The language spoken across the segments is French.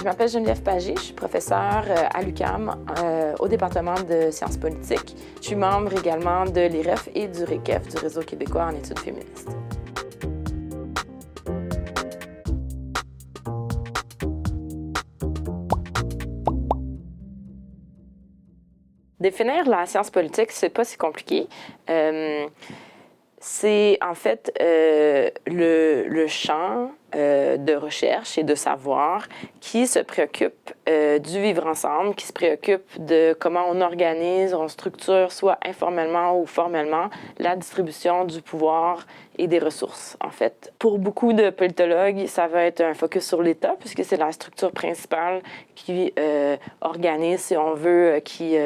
Je m'appelle Geneviève Pagé, je suis professeure à l'UQAM au département de sciences politiques. Je suis membre également de l'IREF et du REQEF, du Réseau québécois en études féministes. Définir la science politique, c'est pas si compliqué. C'est en fait le champ de recherche et de savoir qui se préoccupe du vivre ensemble, qui se préoccupe de comment on organise, on structure, soit informellement ou formellement, la distribution du pouvoir et des ressources, en fait. Pour beaucoup de politologues, ça va être un focus sur l'État, puisque c'est la structure principale qui organise, si on veut, qui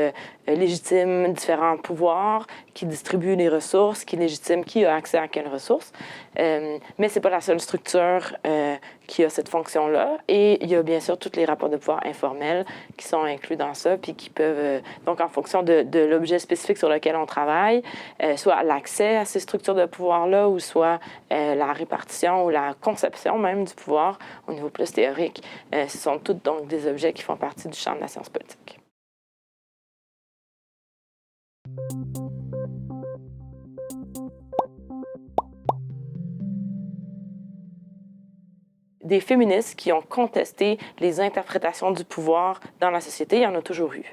légitime différents pouvoirs, qui distribue les ressources, qui légitime qui a accès à quelles ressources. Mais c'est pas la seule structure qui a cette fonction-là. Et il y a bien sûr tous les rapports de pouvoir informels qui sont inclus dans ça, puis qui peuvent, donc en fonction de l'objet spécifique sur lequel on travaille, soit l'accès à ces structures de pouvoir-là, ou soit la répartition ou la conception même du pouvoir au niveau plus théorique. Ce sont tous donc des objets qui font partie du champ de la science politique. Des féministes qui ont contesté les interprétations du pouvoir dans la société, il y en a toujours eu.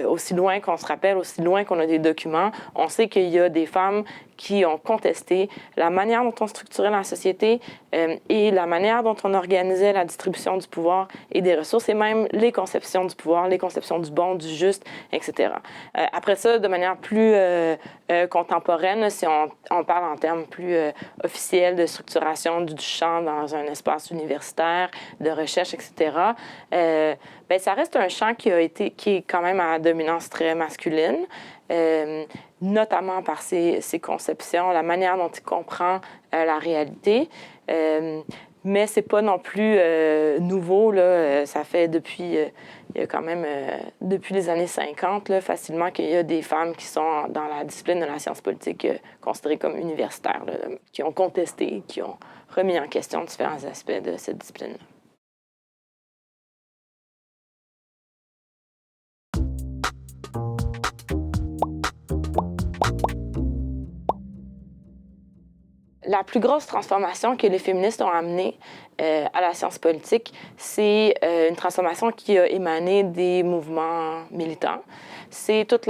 Aussi loin qu'on se rappelle, aussi loin qu'on a des documents, on sait qu'il y a des femmes qui ont contesté la manière dont on structurait la société et la manière dont on organisait la distribution du pouvoir et des ressources, et même les conceptions du pouvoir, les conceptions du bon, du juste, etc. Après ça, de manière plus contemporaine, si on parle en termes plus officiels de structuration du champ dans un espace universitaire, de recherche, etc., ben, ça reste un champ qui est quand même à dominance très masculine, notamment par ses conceptions, la manière dont il comprend la réalité. Mais c'est pas non plus nouveau, là. Ça fait depuis, il y a quand même, depuis les années 50, là, facilement qu'il y a des femmes qui sont dans la discipline de la science politique considérée comme universitaire, là, qui ont contesté, qui ont remis en question différents aspects de cette discipline-là. La plus grosse transformation que les féministes ont amenée à la science politique, c'est une transformation qui a émané des mouvements militants. C'est tout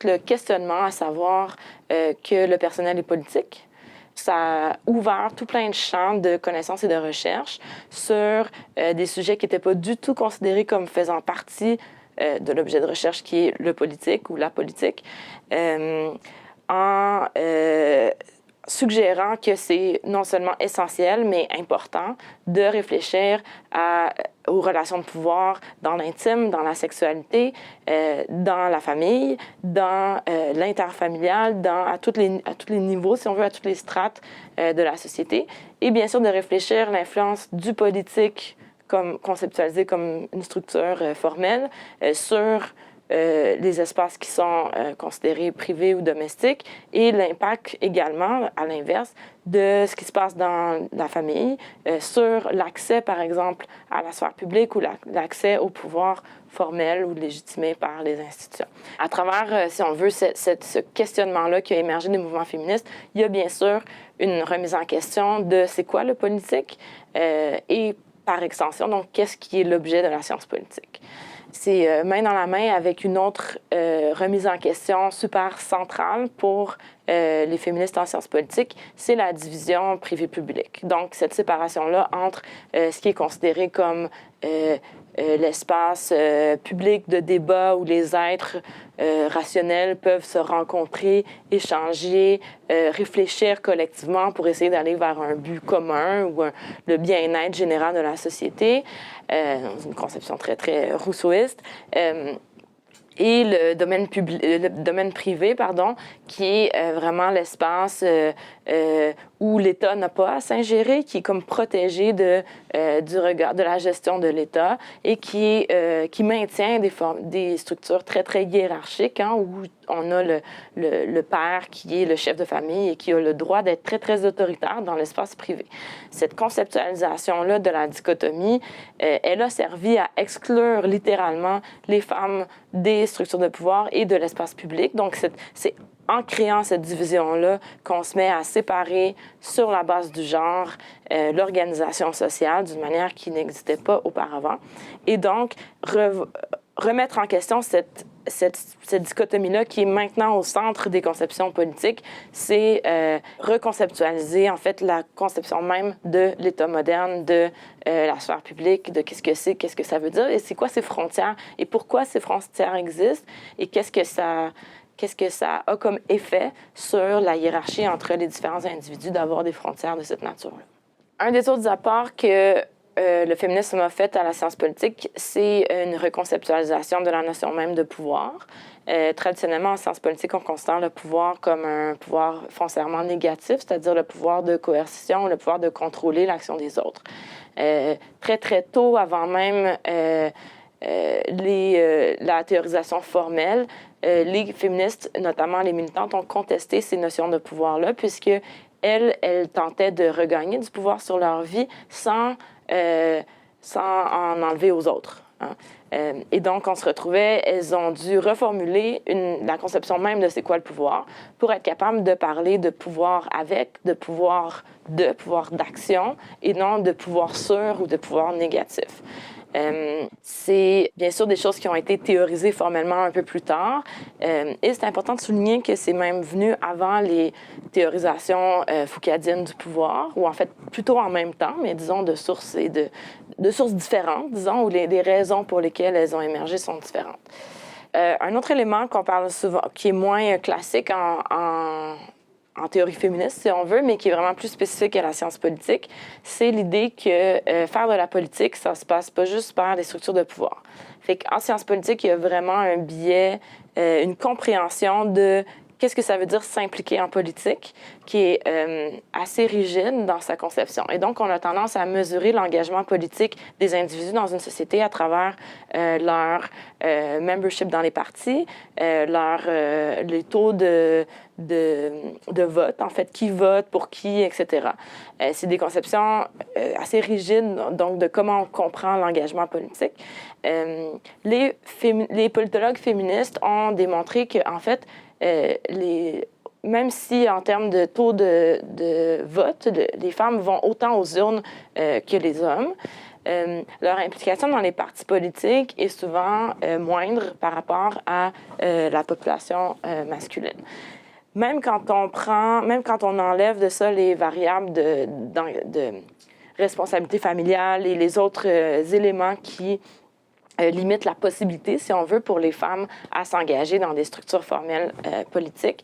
le questionnement à savoir que le personnel est politique. Ça a ouvert tout plein de champs de connaissances et de recherche sur des sujets qui n'étaient pas du tout considérés comme faisant partie de l'objet de recherche qui est le politique ou la politique, suggérant que c'est non seulement essentiel, mais important de réfléchir aux relations de pouvoir dans l'intime, dans la sexualité, dans la famille, dans l'interfamilial, à tous les niveaux, si on veut, à toutes les strates de la société. Et bien sûr, de réfléchir l'influence du politique conceptualisé comme une structure formelle sur les espaces qui sont considérés privés ou domestiques, et l'impact également, à l'inverse, de ce qui se passe dans la famille sur l'accès, par exemple, à la sphère publique ou l'accès au pouvoir formel ou légitimé par les institutions. À travers, si on veut, ce questionnement-là qui a émergé des mouvements féministes, il y a bien sûr une remise en question de c'est quoi le politique et par extension, donc, qu'est-ce qui est l'objet de la science politique? C'est main dans la main avec une autre remise en question super centrale pour les féministes en sciences politiques, c'est la division privé-public. Donc, cette séparation-là entre ce qui est considéré comme l'espace public de débat où les êtres rationnels peuvent se rencontrer, échanger, réfléchir collectivement pour essayer d'aller vers un but commun ou le bien-être général de la société, dans une conception très, très rousseauiste. Et le domaine privé, qui est vraiment l'espace où l'État n'a pas à s'ingérer, qui est comme protégé du regard de la gestion de l'État et qui maintient des structures très, très hiérarchiques, hein, où on a le père qui est le chef de famille et qui a le droit d'être très, très autoritaire dans l'espace privé. Cette conceptualisation-là de la dichotomie, elle a servi à exclure littéralement les femmes des structures de pouvoir et de l'espace public. Donc, c'est en créant cette division-là qu'on se met à séparer sur la base du genre l'organisation sociale d'une manière qui n'existait pas auparavant. Et donc, remettre en question cette dichotomie-là qui est maintenant au centre des conceptions politiques, c'est reconceptualiser en fait la conception même de l'État moderne, de la sphère publique, de qu'est-ce que c'est, qu'est-ce que ça veut dire et c'est quoi ces frontières et pourquoi ces frontières existent et qu'est-ce que ça a comme effet sur la hiérarchie entre les différents individus d'avoir des frontières de cette nature-là. Un des autres apports que le féminisme a fait à la science politique, c'est une reconceptualisation de la notion même de pouvoir. Traditionnellement, en sciences politiques, on considère le pouvoir comme un pouvoir foncièrement négatif, c'est-à-dire le pouvoir de coercition, le pouvoir de contrôler l'action des autres. Très, très tôt, avant même la théorisation formelle, les féministes, notamment les militantes, ont contesté ces notions de pouvoir-là, puisque elles tentaient de regagner du pouvoir sur leur vie sans en enlever aux autres. Hein. Et donc, on se retrouvait, elles ont dû reformuler la conception même de c'est quoi le pouvoir pour être capable de parler de pouvoir avec, de pouvoir d'action et non de pouvoir sur ou de pouvoir négatif. C'est bien sûr des choses qui ont été théorisées formellement un peu plus tard. Et c'est important de souligner que c'est même venu avant les théorisations foucaldiennes du pouvoir, ou en fait plutôt en même temps, mais disons de sources différentes, disons, où les raisons pour lesquelles elles ont émergé sont différentes. Un autre élément qu'on parle souvent, qui est moins classique en théorie féministe, si on veut, mais qui est vraiment plus spécifique à la science politique, c'est l'idée que faire de la politique, ça se passe pas juste par des structures de pouvoir. Fait qu'en science politique, il y a vraiment un biais, une compréhension de qu'est-ce que ça veut dire s'impliquer en politique, qui est assez rigide dans sa conception. Et donc, on a tendance à mesurer l'engagement politique des individus dans une société à travers leur membership dans les partis, les taux de vote, en fait, qui vote, pour qui, etc. C'est des conceptions assez rigides, donc, de comment on comprend l'engagement politique. Les politologues féministes ont démontré qu'en fait, même si en termes de taux de vote, les femmes vont autant aux urnes que les hommes, leur implication dans les partis politiques est souvent moindre par rapport à la population masculine. Même quand on enlève de ça les variables de responsabilité familiale et les autres éléments qui limite la possibilité, si on veut, pour les femmes à s'engager dans des structures formelles politiques.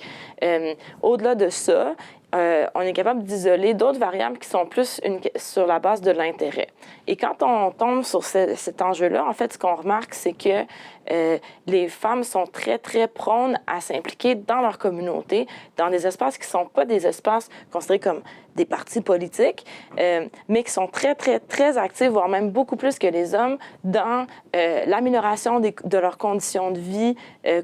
Au-delà de ça, on est capable d'isoler d'autres variables qui sont plus sur la base de l'intérêt. Et quand on tombe sur cet enjeu-là, en fait, ce qu'on remarque, c'est que les femmes sont très, très prônes à s'impliquer dans leur communauté, dans des espaces qui ne sont pas des espaces considérés comme des partis politiques, mais qui sont très, très, très actifs, voire même beaucoup plus que les hommes, dans l'amélioration de leurs conditions de vie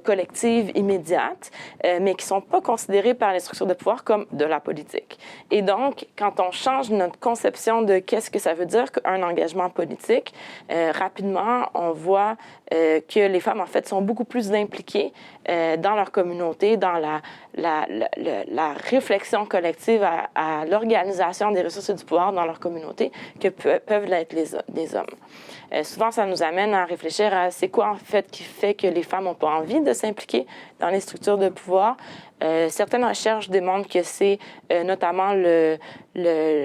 collectives immédiates, mais qui ne sont pas considérés par les structures de pouvoir comme de la politique. Et donc, quand on change notre conception de qu'est-ce que ça veut dire qu'un engagement politique, rapidement, on voit que les femmes, en fait, sont beaucoup plus impliquées dans leur communauté, dans la réflexion collective à l'organisation des ressources et du pouvoir dans leur communauté que peuvent l'être les hommes. Souvent, ça nous amène à réfléchir à c'est quoi, en fait, qui fait que les femmes n'ont pas envie de s'impliquer dans les structures de pouvoir. Certaines recherches démontrent que c'est notamment le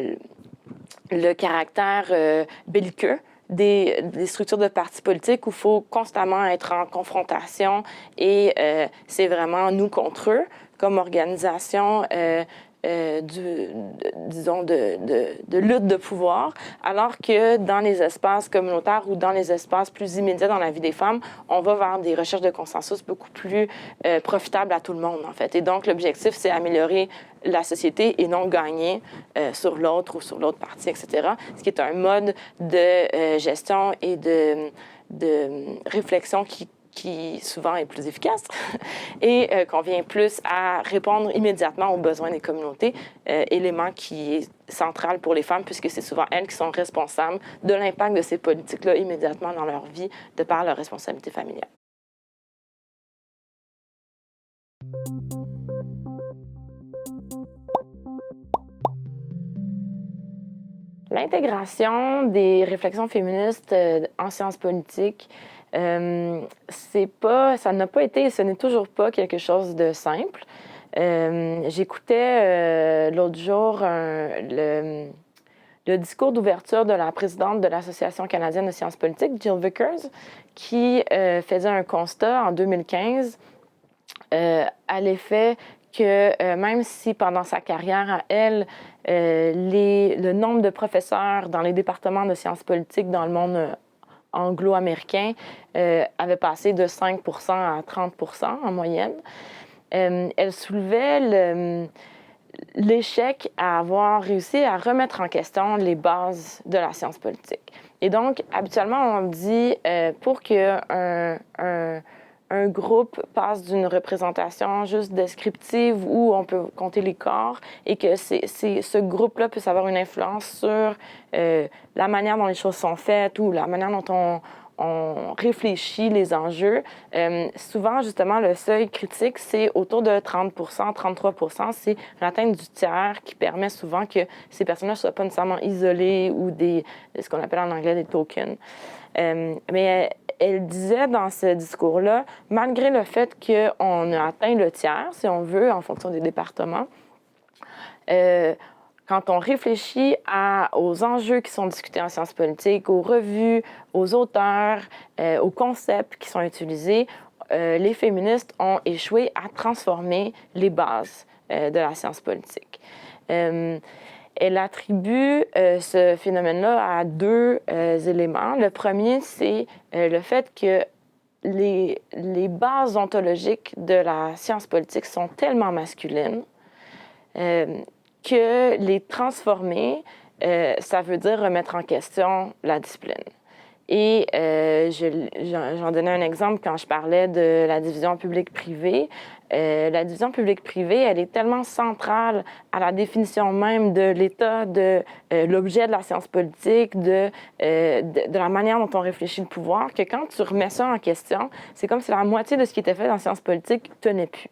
caractère belliqueux des structures de partis politiques où il faut constamment être en confrontation et c'est vraiment nous contre eux comme organisation disons, de lutte de pouvoir, alors que dans les espaces communautaires ou dans les espaces plus immédiats dans la vie des femmes, on va vers des recherches de consensus beaucoup plus profitables à tout le monde, en fait. Et donc, l'objectif, c'est améliorer la société et non gagner sur l'autre ou sur l'autre partie, etc. Ce qui est un mode de gestion et de réflexion qui souvent est plus efficace et qu'on vient plus à répondre immédiatement aux besoins des communautés, élément qui est central pour les femmes puisque c'est souvent elles qui sont responsables de l'impact de ces politiques-là immédiatement dans leur vie de par leur responsabilité familiale. L'intégration des réflexions féministes en sciences politiques, ça n'a pas été et ce n'est toujours pas quelque chose de simple. J'écoutais l'autre jour le discours d'ouverture de la présidente de l'Association canadienne de sciences politiques, Jill Vickers, qui faisait un constat en 2015 à l'effet que même si pendant sa carrière à elle, le nombre de professeurs dans les départements de sciences politiques dans le monde anglo-américain avait passé de 5 à 30 en moyenne, elle soulevait l'échec à avoir réussi à remettre en question les bases de la science politique. Et donc, habituellement, on dit pour qu'un un groupe passe d'une représentation juste descriptive où on peut compter les corps et que ce groupe-là puisse avoir une influence sur la manière dont les choses sont faites ou la manière dont on réfléchit les enjeux. Souvent, justement, le seuil critique, c'est autour de 30 33 c'est l'atteinte du tiers qui permet souvent que ces personnes-là ne soient pas nécessairement isolées ou ce qu'on appelle en anglais des tokens. Mais elle disait dans ce discours-là, malgré le fait qu'on a atteint le tiers, si on veut, en fonction des départements, quand on réfléchit aux enjeux qui sont discutés en sciences politiques, aux revues, aux auteurs, aux concepts qui sont utilisés, les féministes ont échoué à transformer les bases de la science politique. Elle attribue ce phénomène-là à deux éléments. Le premier, c'est le fait que les bases ontologiques de la science politique sont tellement masculines que les transformer, ça veut dire remettre en question la discipline. Et j'en donnais un exemple quand je parlais de la division publique-privée. La division publique-privée, elle est tellement centrale à la définition même de l'état de l'objet de la science politique, de la manière dont on réfléchit le pouvoir, que quand tu remets ça en question, c'est comme si la moitié de ce qui était fait dans la science politique tenait plus.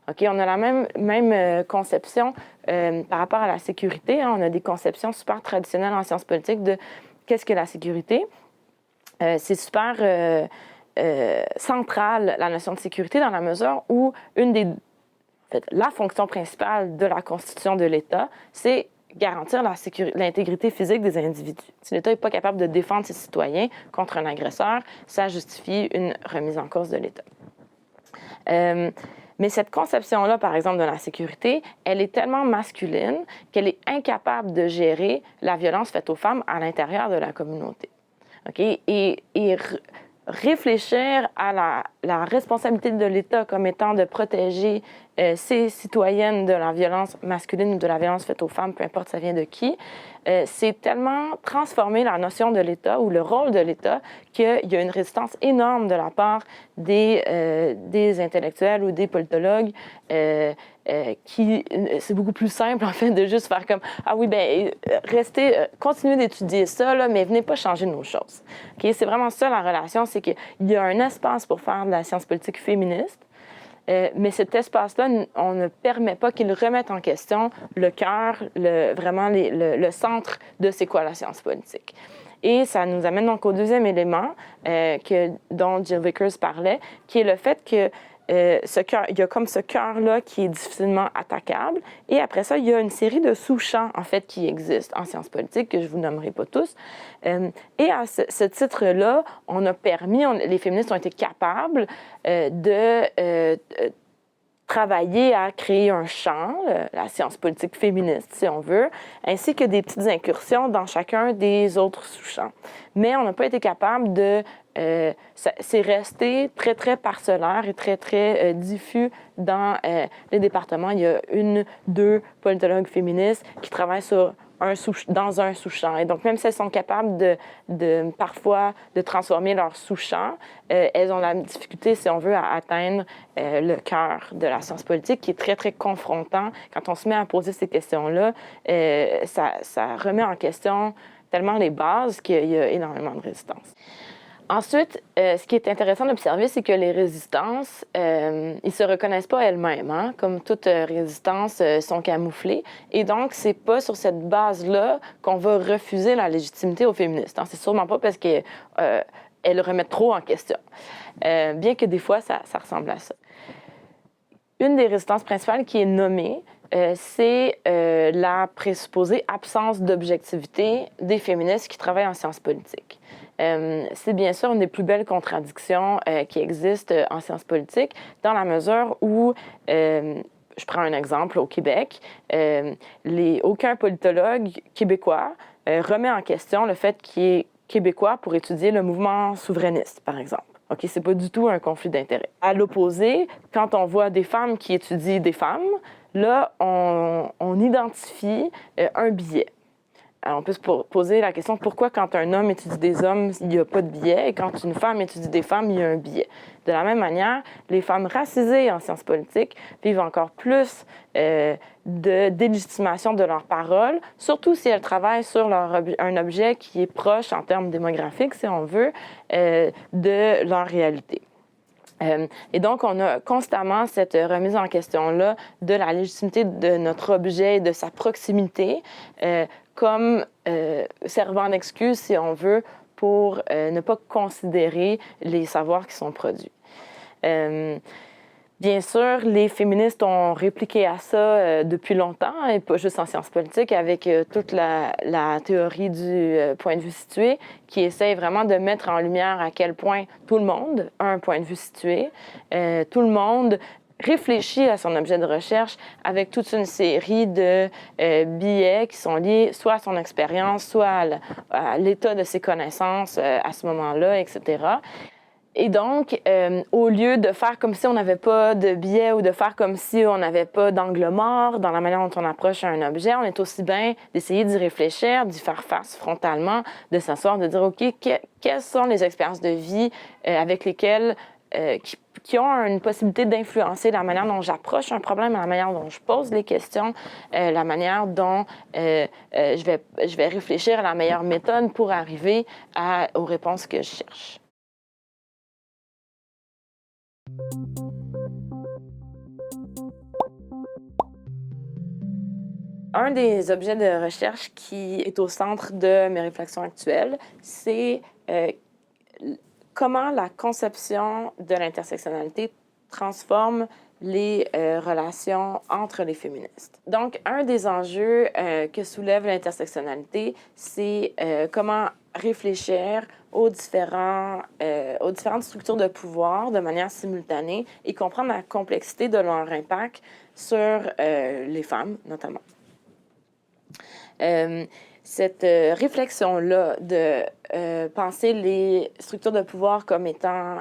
OK, on a la même conception par rapport à la sécurité. Hein, on a des conceptions super traditionnelles en sciences politiques de qu'est-ce que la sécurité. C'est super central, la notion de sécurité, dans la mesure où la fonction principale de la constitution de l'État, c'est garantir l'intégrité physique des individus. Si l'État n'est pas capable de défendre ses citoyens contre un agresseur, ça justifie une remise en cause de l'État. Mais cette conception-là, par exemple, de la sécurité, elle est tellement masculine qu'elle est incapable de gérer la violence faite aux femmes à l'intérieur de la communauté. Okay? Et réfléchir à la responsabilité de l'État comme étant de protéger ses citoyennes de la violence masculine ou de la violence faite aux femmes, peu importe ça vient de qui, c'est tellement transformer la notion de l'État ou le rôle de l'État qu'il y a une résistance énorme de la part des intellectuels ou des politologues c'est beaucoup plus simple, en fait, de juste faire comme « Ah oui, bien, continuez d'étudier ça, là, mais venez pas changer nos choses. » Okay? C'est vraiment ça, la relation, c'est qu'il y a un espace pour faire de la science politique féministe, mais cet espace-là, on ne permet pas qu'il remette en question le cœur, vraiment le centre de c'est quoi la science politique. Et ça nous amène donc au deuxième élément dont Jill Vickers parlait, qui est le fait que il y a comme ce cœur-là qui est difficilement attaquable. Et après ça, il y a une série de sous-champs, en fait, qui existent en sciences politiques, que je ne vous nommerai pas tous. Et à ce titre-là, on a permis, les féministes ont été capables de travailler à créer un champ, la science politique féministe, si on veut, ainsi que des petites incursions dans chacun des autres sous-champs. Mais on n'a pas été capable de... c'est resté très, très parcellaire et très, très diffus dans les départements. Il y a 2 politologues féministes qui travaillent dans un sous-champ. Et donc, même si elles sont capables parfois de transformer leur sous-champ, elles ont la difficulté, si on veut, à atteindre le cœur de la science politique, qui est très, très confrontant. Quand on se met à poser ces questions-là, ça remet en question tellement les bases qu'il y a énormément de résistance. Ensuite, ce qui est intéressant d'observer, c'est que les résistances, ils ne se reconnaissent pas elles-mêmes. Hein? Comme toute résistance, sont camouflées. Et donc, c'est pas sur cette base-là qu'on va refuser la légitimité aux féministes. Hein? C'est sûrement pas parce qu'elles le remettent trop en question. Bien que des fois, ça ressemble à ça. Une des résistances principales qui est nommée, c'est la présupposée absence d'objectivité des féministes qui travaillent en sciences politiques. C'est bien sûr une des plus belles contradictions qui existent en sciences politiques, dans la mesure où, je prends un exemple au Québec, aucun politologue québécois remet en question le fait qu'il est québécois pour étudier le mouvement souverainiste, par exemple. OK, c'est pas du tout un conflit d'intérêts. À l'opposé, quand on voit des femmes qui étudient des femmes, là, on identifie un biais. Alors, on peut se poser la question pourquoi, quand un homme étudie des hommes, il n'y a pas de biais, et quand une femme étudie des femmes, il y a un biais. De la même manière, les femmes racisées en sciences politiques vivent encore plus de délégitimation de leur parole, surtout si elles travaillent sur un objet qui est proche en termes démographiques, si on veut, de leur réalité. Et donc, on a constamment cette remise en question-là de la légitimité de notre objet et de sa proximité comme servant d'excuse, si on veut, pour ne pas considérer les savoirs qui sont produits. Bien sûr, les féministes ont répliqué à ça depuis longtemps, et pas juste en sciences politiques, avec toute la théorie du point de vue situé, qui essaye vraiment de mettre en lumière à quel point tout le monde a un point de vue situé. Tout le monde réfléchit à son objet de recherche avec toute une série de biais qui sont liés soit à son expérience, soit à l'état de ses connaissances à ce moment-là, etc. Et donc, au lieu de faire comme si on n'avait pas de biais ou de faire comme si on n'avait pas d'angle mort dans la manière dont on approche un objet, on est aussi bien d'essayer d'y réfléchir, d'y faire face frontalement, de s'asseoir, de dire, OK, quelles sont les expériences de vie avec lesquelles, qui ont une possibilité d'influencer la manière dont j'approche un problème, la manière dont je pose les questions, la manière dont je vais réfléchir à la meilleure méthode pour arriver aux réponses que je cherche. Un des objets de recherche qui est au centre de mes réflexions actuelles, c'est comment la conception de l'intersectionnalité transforme les relations entre les féministes. Donc, un des enjeux que soulève l'intersectionnalité, c'est comment réfléchir aux différentes structures de pouvoir de manière simultanée et comprendre la complexité de leur impact sur les femmes, notamment. Cette réflexion-là de penser les structures de pouvoir comme étant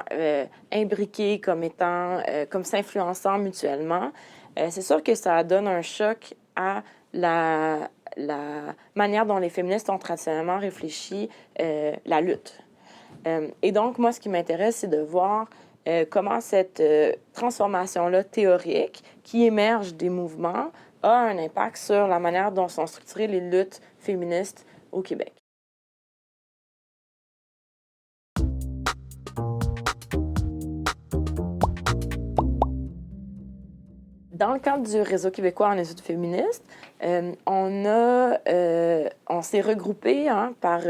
imbriquées, comme s'influençant mutuellement, c'est sûr que ça donne un choc à la manière dont les féministes ont traditionnellement réfléchi la lutte. Et donc, moi, ce qui m'intéresse, c'est de voir comment cette transformation-là théorique qui émerge des mouvements a un impact sur la manière dont sont structurées les luttes féministes au Québec. Dans le cadre du Réseau québécois en études féministes, on s'est regroupé par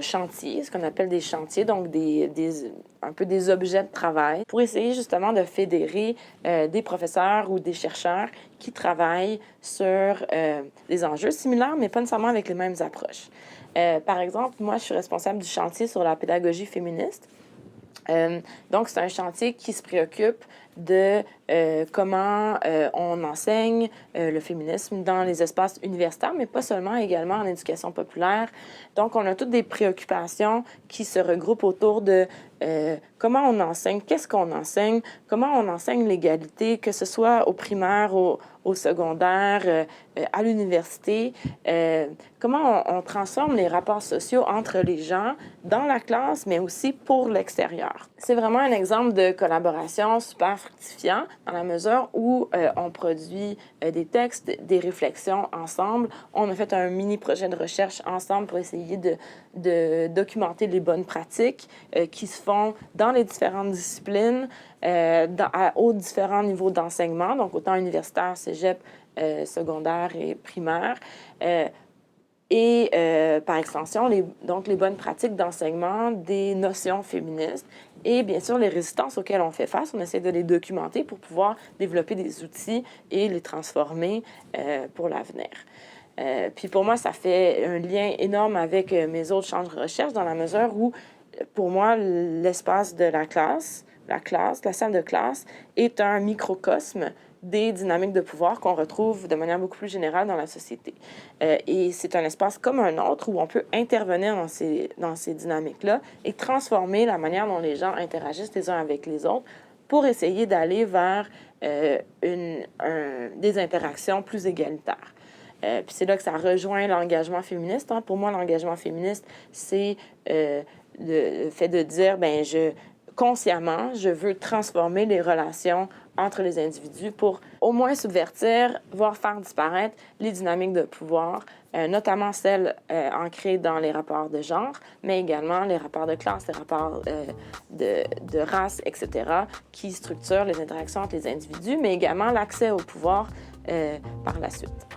chantier, ce qu'on appelle des chantiers, donc un peu des objets de travail, pour essayer justement de fédérer des professeurs ou des chercheurs qui travaillent sur des enjeux similaires, mais pas nécessairement avec les mêmes approches. Par exemple, moi, je suis responsable du chantier sur la pédagogie féministe. Donc, c'est un chantier qui se préoccupe de comment on enseigne le féminisme dans les espaces universitaires, mais pas seulement, également en éducation populaire. Donc, on a toutes des préoccupations qui se regroupent autour de comment on enseigne, qu'est-ce qu'on enseigne, comment on enseigne l'égalité, que ce soit au primaire, au secondaire, à l'université, comment on transforme les rapports sociaux entre les gens dans la classe, mais aussi pour l'extérieur. C'est vraiment un exemple de collaboration super fructifiant dans la mesure où on produit des textes, des réflexions ensemble. On a fait un mini projet de recherche ensemble pour essayer de documenter les bonnes pratiques qui se font dans les différentes disciplines, aux différents niveaux d'enseignement, donc autant universitaire, cégep, secondaire et primaire. Par extension, les bonnes pratiques d'enseignement des notions féministes et bien sûr les résistances auxquelles on fait face. On essaie de les documenter pour pouvoir développer des outils et les transformer pour l'avenir. Puis pour moi, ça fait un lien énorme avec mes autres champs de recherche dans la mesure où, pour moi, l'espace de la salle de classe, est un microcosme des dynamiques de pouvoir qu'on retrouve de manière beaucoup plus générale dans la société. Et c'est un espace comme un autre où on peut intervenir dans ces dynamiques-là et transformer la manière dont les gens interagissent les uns avec les autres pour essayer d'aller vers des interactions plus égalitaires. Puis c'est là que ça rejoint l'engagement féministe. Hein. Pour moi, l'engagement féministe, c'est le fait de dire, consciemment, je veux transformer les relations entre les individus pour au moins subvertir, voire faire disparaître les dynamiques de pouvoir, notamment celles ancrées dans les rapports de genre, mais également les rapports de classe, les rapports de race, etc., qui structurent les interactions entre les individus, mais également l'accès au pouvoir par la suite.